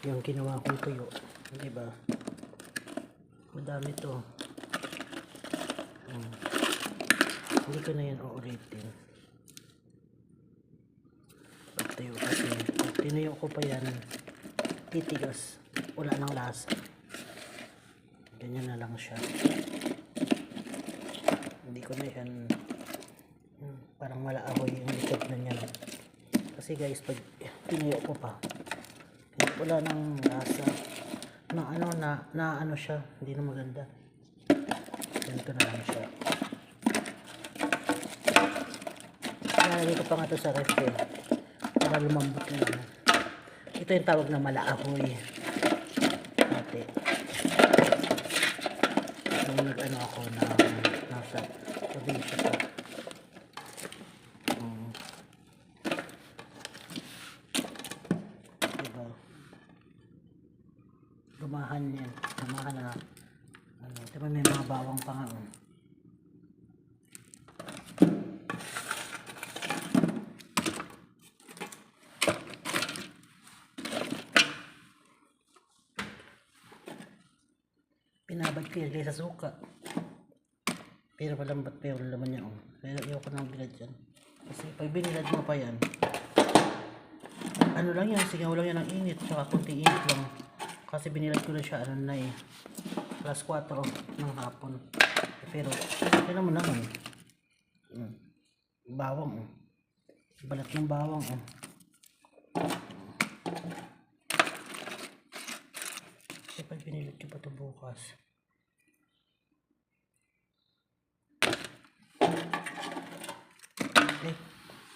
yung ginawa kong tuyo, diba? Madami to. Hindi ko na yan uulitin pagtuyo, kasi pag tinuyo ko pa yan titigas, wala nang lasa. Ganyan na lang siya. Hindi ko na yan parang malaahoy yung likod na yan, kasi guys pag tinuyo ko pa wala nang lasa na ano siya, hindi na maganda. Ganito na lang siya. Nalagay ko pa nga ito sa ref para lumambot na lang. Ito yung tawag na malaahoy ate. Nung nag-ano ako na nasa probinsya pa, diba, gumahan yan, gumahan na ano, diba may mga bawang pa nga pinabad ko yan sa suka, pero malambat pa yung laman niya pero ayoko nang bilad yan, kasi pag binilad mo pa yan ano lang yan, singaw lang yan ng init, tsaka kunti init lang, kasi binilad ko na siya ano na alas 4 ng hapon, pero kailan mo naman bawang balat ng bawang kasi pag binilad ko pa ito bukas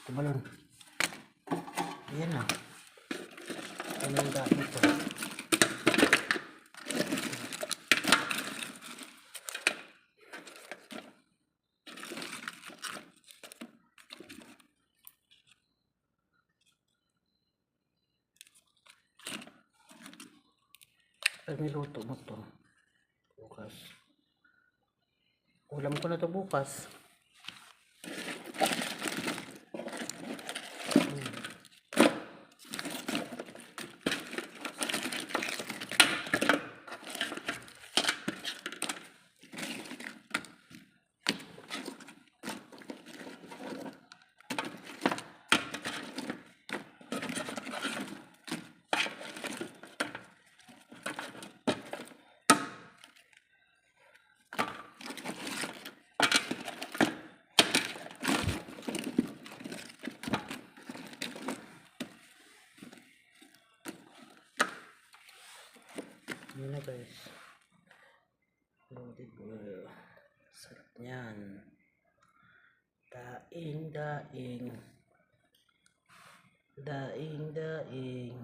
kumalon. Ayan na. Ano yung daan ito? Pag niluto mo ito bukas, ulam ko na ito bukas. Yun na guys, loaded oil, sarap nyan, daing daing daing daing